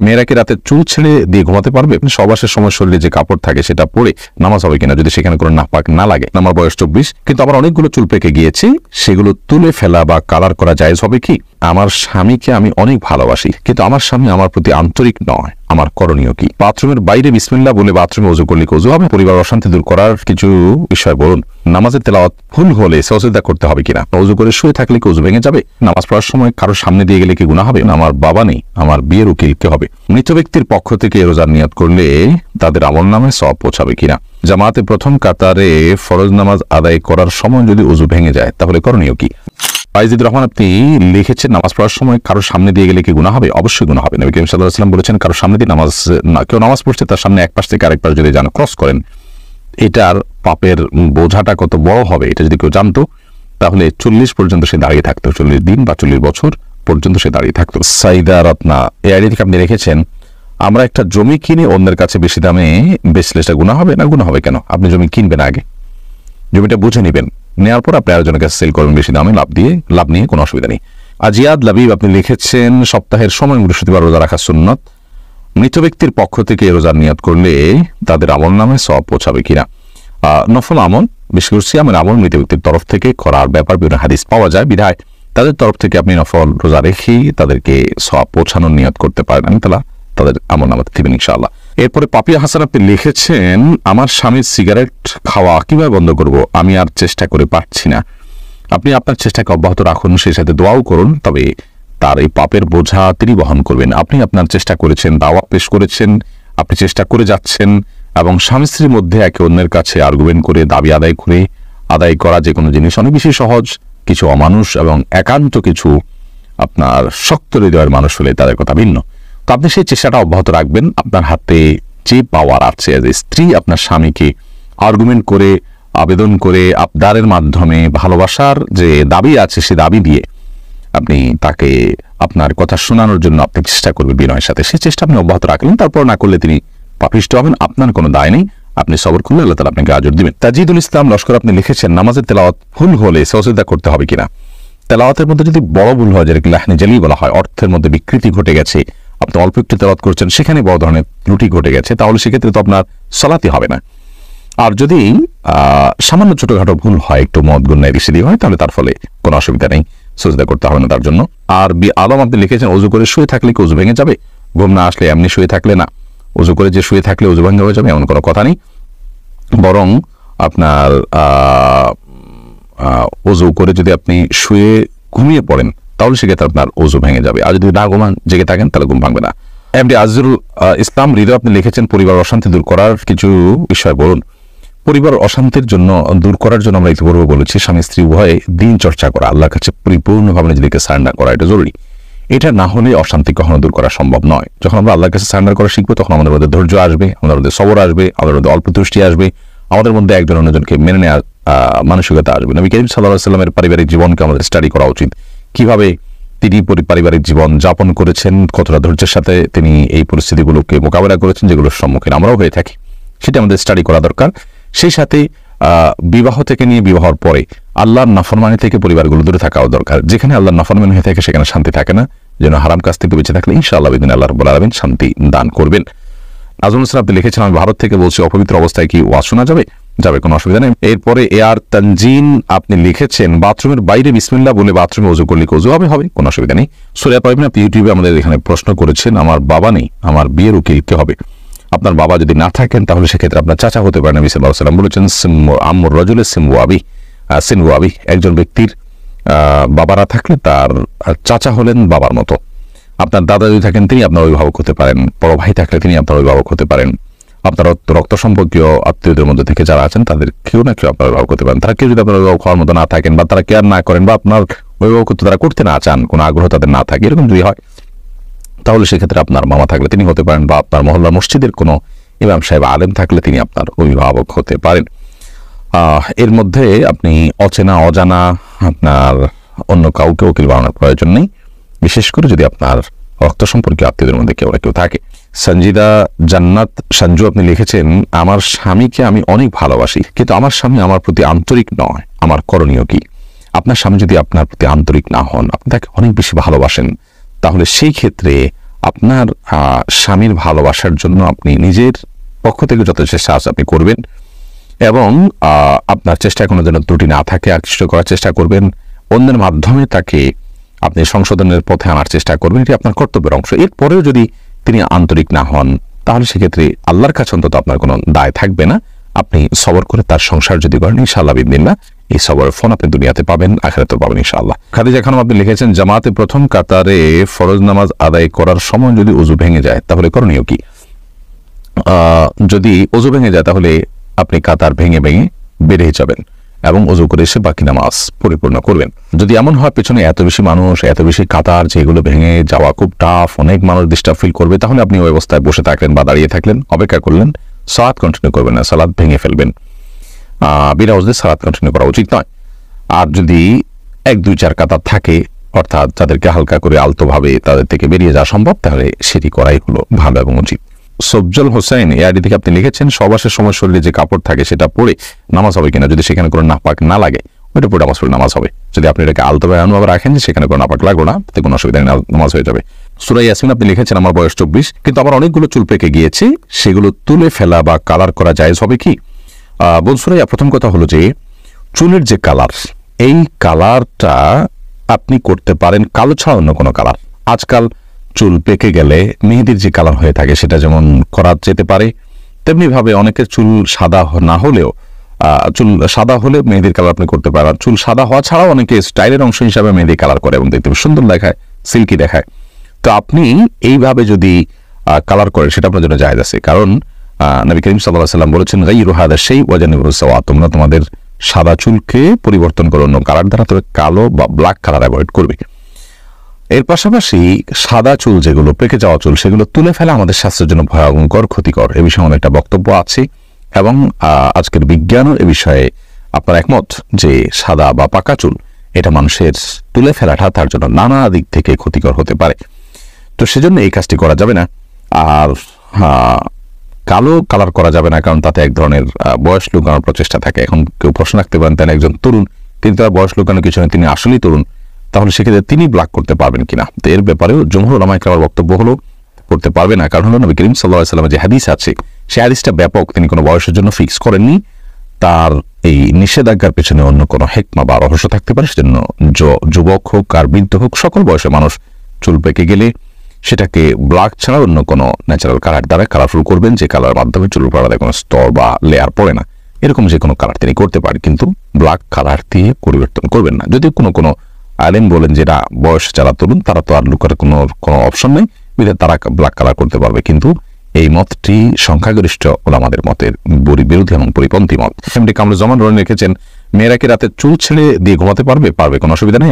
মেয়েরা কি রাতে চুল ছেড়ে দিয়ে ঘুমাতে পারবে? সবাসের সময় শরীরে যে কাপড় থাকে সেটা পরে নামাজ হবে কিনা যদি সেখানে কোনো নাপাক না লাগে? আমার বয়স 24, কিন্তু আমার অনেকগুলো চুল পেকে গিয়েছে, সেগুলো তুলে ফেলা বা কালার করা জায়েজ হবে কি? আমার স্বামীকে আমি অনেক ভালোবাসি, কিন্তু আমার স্বামী আমার প্রতি আন্তরিক নয়, আমার করণীয় কি? বাথরুমের বাইরে বিসমিল্লাহ বলে বাথরুমে ওযু করলে ওযু হবে? পরিবার অশান্তি দূর করার কিছু বিষয় বলুন। নামাজের তেলাওয়াত ভুল হলে সজদা করতে হবে কিনা? ওযু করে শুয়ে থাকলে কি ওযু ভেঙে যাবে? নামাজ পড়ার সময় কারো সামনে দিয়ে গেলে কি গুনাহ হবে? আমার বাবা নেই, আমার বিয়ের উকিল কে হবে? মৃত ব্যক্তির পক্ষ থেকে রোজার নিয়ত করলে তাদের আমলনামায় সওয়াব পৌঁছাবে কিনা? জামাতে প্রথম কাতারে ফরজ নামাজ আদায় করার সময় যদি ওযু ভেঙে যায় তাহলে করণীয় কি? ফাইজিদুর রহমান আপনি লিখেছেন নামাজ পড়ার সময় কারো সামনে দিয়ে গেলে কি গুনাহ হবে? অবশ্যই গুনাহ হবে। নবী করিম সাল্লাল্লাহু আলাইহি ওয়াসাল্লাম বলেছেন কারো সামনে দিয়ে কেউ নামাজ পড়ছে তার সামনে এক পাশ থেকে আরেক পাশ যদি যান ক্রস করেন, এটার পাপের বোঝাটা কত বড় হবে এটা যদি কেউ জানতো তাহলে 40 পর্যন্ত সে দাঁড়িয়ে থাকতো, 40 দিন বা 40 বছর পর্যন্ত সে দাঁড়িয়ে থাকতো। সাইদা রত্না এই আইডি থেকে আপনি লিখেছেন আমরা একটা জমি কিনে অন্যের কাছে বেশি দামে বেচলে সেটা গুনাহ হবে না? গুনাহ হবে কেন? আপনি জমি কিনবেন, আগে জমিটা বুঝে নেবেন, নেওয়ার পর আপনি আরেকজনের কাছে সেল করবেন বেশি দামে, লাভ নিয়ে কোনো অসুবিধা নেই। আজিয়াদ লাবিব আপনি লিখেছেন সপ্তাহের সময় বৃহস্পতিবার রোজা রাখা সুন্নত, মৃত ব্যক্তির পক্ষ থেকে রোজার নিয়ত করলে তাদের আমলনামায় সওয়াব পৌঁছাবে কিনা? নফল আমল, বিশেষ করে সিয়ামের আমল মৃত ব্যক্তির তরফ থেকে করার ব্যাপার বিভিন্ন হাদিস পাওয়া যায়, বিধায় তাদের তরফ থেকে আপনি নফল রোজা রেখেই তাদেরকে সওয়াব পৌঁছানোর নিয়ত করতে পারেন, আমি তাহলে তাদের আমলনামাতে দিবেন ইনশাআল্লাহ। এরপরে পাপিয়া হাসান আপনি লিখেছেন আমার স্বামীর সিগারেট খাওয়া কিভাবে বন্ধ করব? আমি আর চেষ্টা করে পারছি না। আপনি আপনার চেষ্টাকে অব্যাহত রাখুন, সেই সাথে দোয়াও করুন, তবে তার এই পাপের বোঝা তিনি বহন করবেন। আপনি আপনার চেষ্টা করেছেন, দাওয়াত পেশ করেছেন, আপনি চেষ্টা করে যাচ্ছেন এবং স্বামী স্ত্রীর মধ্যে একে অন্যের কাছে আর্গুমেন্ট করে দাবি আদায় করা যে কোনো জিনিস অনেক বেশি সহজ। কিছু অমানুষ এবং একান্ত কিছু আপনার শক্ত হৃদয়ের মানুষ হলে তাদের কথা ভিন্ন। তো আপনি সেই চেষ্টাটা অব্যাহত রাখবেন। আপনার হাতে যে পাওয়ার আছে এজ এ স্ত্রী, আপনার স্বামীকে আর্গুমেন্ট করে, আবেদন করে, আবদারের মাধ্যমে, ভালোবাসার যে দাবি আছে সে দাবি দিয়ে আপনি তাকে আপনার কথা শোনানোর জন্য আপনি চেষ্টা করবেন বিনয়ের সাথে। সেই চেষ্টা আপনি অব্যাহত রাখলেন, তারপর না করলে তিনি পাপিষ্ট হবেন, আপনার কোনো দায় নেই, আপনি সবর করলে আল্লাহ তাআলা আপনাকে আজর দিবেন। তাজিদুল ইসলাম লস্কর আপনি লিখেছেন নামাজের তেলাওয়াত ভুল হলে সজদা করতে হবে কিনা? তেলাওয়াতের মধ্যে যদি বড় ভুল হয়, যেটাকে লাহনি জালি বলা হয়, অর্থের মধ্যে বিকৃতি ঘটে গেছে, আপনি অল্প একটু তেলাওয়াত করছেন সেখানে বড় ধরনের ত্রুটি ঘটে গেছে, তাহলে সেক্ষেত্রে তো আপনার সালাতই হবে না। আর যদি সামান্য ছোটখাটো ভুল হয়, একটু মদ গুন্নায় রিসিদি হয়, তাহলে তার ফলে কোনো অসুবিধা নেই, সজদা করতে হবে না তার জন্য। আর আলম আপনি লিখেছেন ওযু করে শুয়ে থাকলে কি ওযু ভেঙে যাবে? ঘুম না আসলে এমনি শুয়ে থাকলে না, ওযু করে যে শুয়ে থাকলে ওযু ভেঙে হয়ে যাবে এমন কোনো কথা নেই, বরং আপনার ওযু করে যদি আপনি শুয়ে ঘুমিয়ে পড়েন তাহলে সেক্ষেত্রে আপনার ওযু ভেঙে যাবে। আর যদি না ঘুমান, জেগে থাকেন, তাহলে ঘুম ভাঙবে না। এমডি আজিজুল ইসলাম হৃদয় আপনি লিখেছেন পরিবার অশান্তি দূর করার কিছু বিষয় বলুন। পরিবার অশান্তির জন্য দূর করার জন্য আমরা ইতিপূর্বে বলেছি স্বামী স্ত্রী উভয়ে দিন চর্চা করা, আল্লাহর কাছে পরিপূর্ণভাবে নিজেকে সারেন্ডার করা, এটা জরুরি। এটা না হলে অশান্তি কখনো দূর করা সম্ভব নয়। যখন আমরা আল্লাহর কাছে সারেন্ডার করা শিখবো তখন আমাদের মধ্যে ধৈর্য আসবে, আমাদের মধ্যে সবর আসবে, আমাদের মধ্যে অল্প তুষ্টি আসবে, আমাদের মধ্যে একজন অন্যজনকে মেনে নেওয়ার মানসিকতা আসবে। নবী করিম সাল্লাল্লাহু আলাইহি ওয়াসাল্লামের পারিবারিক জীবনকে আমাদের স্টাডি করা উচিত, কিভাবে তিনি পারিবারিক জীবন যাপন করেছেন, কতটা ধৈর্যের সাথে তিনি এই পরিস্থিতিগুলোকে মোকাবেলা করেছেন যেগুলোর সম্মুখীন আমরাও হয়ে থাকি, সেটা আমাদের স্টাডি করা দরকার। সেই সাথে বিবাহ থেকে নিয়ে বিবাহর পরে আল্লাহর নাফরমানি থেকে পরিবারগুলো দূরে থাকাও দরকার। যেখানে আল্লাহর নাফরমানি হয়ে থাকে সেখানে শান্তি থাকে না, যেন হারাম কাজ থেকে বেঁচে থাকলে ইনশাআল্লাহ বিদিন আল্লাহ রাব্বুল আলামিন শান্তি দান করবেন। নাজমুল ইসলাম আপনি লিখেছেন আমি ভারত থেকে বলছি, অপবিত্র অবস্থায় কি ওয়াজ শোনা যাবে? কোনো অসুবিধা নেই। এরপরে এআর তানজিন আপনি লিখেছেন বাথরুমের বাইরে বিসমিল্লাহ বলে বাথরুমে ওযু করলে ওযু হবে, কোনো অসুবিধা নেই। সূরা পারবেন আপনি ইউটিউবে আমাদের এখানে প্রশ্ন করেছেন আমার বাবা নেই, আমার বিয়ের উকিল কে হবে? আপনার বাবা যদি না থাকেন তাহলে সেক্ষেত্রে আপনার চাচা হতে পারেন। নবী সাল্লাল্লাহু আলাইহি ওয়াসাল্লাম বলেছেন আম্মুর রাজুলে সিনওয়াবি, একজন ব্যক্তির বাবারা থাকলে তার চাচা হলেন বাবার মতো। আপনার দাদা যদি থাকেন তিনি আপনার অভিভাবক হতে পারেন, বড় ভাই থাকলে তিনি আপনার অভিভাবক হতে পারেন, আপনার রক্ত সম্পর্কীয় আত্মীয়দের মধ্যে থেকে যারা আছেন তাদের কেউ না কেউ আপনার অভিভাবক হতে পারেন। তারা কেউ যদি আপনার অভিভাবক হওয়ার মতো না থাকেন বা তারা কেয়ার না করেন বা আপনার অভিভাবকত্ব তারা করতে না চান, কোনো আগ্রহ তাদের না থাকে, এরকম যদি হয় তাহলে সেক্ষেত্রে আপনার মামা থাকলে তিনি হতে পারেন, বা আপনার মহল্লা মসজিদের কোনো ইমাম সাহেব আলেম থাকলে তিনি আপনার অভিভাবক হতে পারেন। এর মধ্যে আপনি অচেনা অজানা আপনার অন্য কাউকে উকিল বানানোর প্রয়োজন নেই, বিশেষ করে যদি আপনার রক্ত সম্পর্কীয় আত্মীয়দের মধ্যে কেউ থাকে। সঞ্জিদা জান্নাত সঞ্জু আপনি লিখেছেন আমার স্বামীকে আমি অনেক ভালোবাসি, কিন্তু আমার স্বামী আমার প্রতি আন্তরিক নয়, আমার করণীয় কি? আপনার স্বামী যদি আপনার প্রতি আন্তরিক না হন, আপনি তাকে অনেক বেশি ভালোবাসেন, তাহলে সেই ক্ষেত্রে আপনার স্বামীর ভালোবাসার জন্য আপনি নিজের পক্ষ থেকে যত চেষ্টা আছে আপনি করবেন এবং আপনার চেষ্টায় কোনো যেন ত্রুটি না থাকে আকৃষ্ট করার চেষ্টা করবেন, অন্যের মাধ্যমে তাকে আপনি সংশোধনের পথে আনার চেষ্টা করবেন, এটি আপনার কর্তব্যের অংশ। এরপরেও যদি তিনি আন্তরিক না হন তাহলে সেক্ষেত্রে আল্লাহর কাছে অন্তত আপনার কোনো দায় থাকবে না। আপনি সবর করে তার সংসার যদি করেন ইনশাআল্লাহ বিদিনিল্লাহ এই সবরের ফল আপনি দুনিয়াতে পাবেন, আখিরাতেও পাবেন ইনশাআল্লাহ। খাদিজা খানম আপনি লিখেছেন, জামাতে প্রথম কাতারে ফরজ নামাজ আদায় করার সময় যদি ওযু ভেঙে যায় তাহলে করণীয় কি? যদি ওযু ভেঙে যায় তাহলে আপনি কাতার ভেঙে বেরিয়ে যাবেন এবং ওযু করে এসে বাকি নামাজ পরিপূর্ণ করবেন। যদি এমন হয় পেছনে এত বেশি মানুষ, এত বেশি কাতার, যেগুলো ভেঙে যাওয়া খুব টাফ, অনেক মানুষ ডিস্টার্ব ফিল করবে, তাহলে আপনি ওই অবস্থায় বসে থাকলেন বা দাঁড়িয়ে থাকলেন, অপেক্ষা করলেন, সালাত কন্টিনিউ করবেন না, সালাত ভেঙে ফেলবেন। বিনা ওযুতে সালাত কন্টিনিউ করা উচিত নয়। আর যদি 1-2-4 কাতার থাকে, অর্থাৎ যাদেরকে হালকা করে আলতোভাবে তাদের থেকে বেরিয়ে যাওয়া সম্ভব, তাহলে সেটি করাই হলো ভালো এবং উচিত। সবজল হোসেন এআইডি থেকে আপনি লিখেছেন, সহবাসের সময় শরীরে যে কাপড় থাকে সেটা পরে নামাজ হবে কিনা? যদি সেখানে কোনো নাপাক না লাগে ওইটা পরে নামাজ হবে। যদি আপনি এটাকে আলতোভাবে অনুভাবে রাখেন যে সেখানে কোনো নাপাক লাগলো না, তাতে কোনো অসুবিধা নেই, নামাজ হয়ে যাবে। সূরা ইয়াসিন আপনি লিখেছেন, আমার বয়স 24 কিন্তু আমার অনেকগুলো চুল পেকে গিয়েছে, সেগুলো তুলে ফেলা বা কালার করা জায়েজ হবে কি? বোন সুরাইয়া, প্রথম কথা হলো যে চুলের যে কালার, এই কালারটা আপনি করতে পারেন কালো ছাড়া অন্য কোনো কালার। আজকাল চুল পেকে গেলে মেহেদির যে কালার হয়ে থাকে সেটা যেমন করা যেতে পারে, তেমনি ভাবে অনেকের চুল সাদা না হলেও চুল সাদা হলে মেহেদির কালার আপনি করতে পারেন। চুল সাদা হওয়া ছাড়াও অনেকে স্টাইলের অংশ হিসাবে মেহেদি কালার করে এবং দেখতে সুন্দর দেখায়, সিল্কি দেখায়। তো আপনি এইভাবে যদি কালার করেন সেটা আপনার জন্য জায়েজ আছে, কারণ নবী করিম সাল্লাল্লাহু আলাইহি ওয়াসাল্লাম বলেছেন, গায়রু হাদা শাই ওয়া জানিবুস সাওয়া, তোমরা তোমাদের সাদা চুলকে পরিবর্তন করো অন্য কালার দ্বারা, তবে কালো বা ব্ল্যাক কালার অ্যাভয়েড করবে। এর পাশাপাশি সাদা চুল যেগুলো পেকে যাওয়া চুল সেগুলো তুলে ফেলা আমাদের স্বাস্থ্যের জন্য ভয়ঙ্কর ক্ষতিকর, এ বিষয়ে অনেকটা বক্তব্য আছে এবং আজকের বিজ্ঞানও এ বিষয়ে আপনার একমত যে সাদা বা পাকা চুল এটা মানুষের তুলে ফেলাটা তার জন্য নানা দিক থেকে ক্ষতিকর হতে পারে। তো সেজন্য এই কাজটি করা যাবে না। আর কালো কালার করা যাবে না, কারণ তাতে এক ধরনের বয়স লুকানোর প্রচেষ্টা থাকে। এখন কেউ প্রশ্ন রাখতে পারেন, তাই একজন তরুণ, তিনি তার বয়স লুকানোর কিছু নেই, তিনি আসলেই তরুণ, তাহলে সেক্ষেত্রে তিনি ব্ল্যাক করতে পারবেন কিনা? তো এর ব্যাপারেও জমহুর উলামায়ে কেরামের বক্তব্য হলো করতে পারবে না, কারণ হলো নবী করিম সাল্লাল্লাহু আলাইহি ওয়াসাল্লামের যে হাদিস আছে সেই হাদিসটা ব্যাপক, তিনি কোনো বয়সের জন্য ফিক্স করেননি। তার এই নিষেধাজ্ঞার পেছনে অন্য কোনো হিকমা বা রহস্য থাকতে পারে। সেজন্য যুবক হোক আর বৃদ্ধ হোক, সকল বয়সের মানুষ চুল পেকে গেলে সেটাকে ব্ল্যাক ছাড়া অন্য কোনো ন্যাচারাল কালার দ্বারা কালারফুল করবেন, যে কালার মাধ্যমে চুলের পাড়াতে কোনো স্তর বা লেয়ার পড়ে না, এরকম যে কোনো কালার তিনি করতে পারেন, কিন্তু ব্ল্যাক কালার দিয়ে পরিবর্তন করবেন না। যদি কোনো আলেম বলেন যেটা বয়স যারা তরুণ তারা তো আর লুকার কোনো অপশন নেই, বিধায় তারা ব্ল্যাক কালার করতে পারবে, কিন্তু এই মতটি সংখ্যাগরিষ্ঠ ওলামাদের মতের বিরোধী এবং পরিপন্থী মত। কামরুজ্জামান রনি লিখেছেন, মেয়েরা কি রাতে চুল ছেড়ে দিয়ে ঘুমাতে পারবে? কোনো অসুবিধা নেই।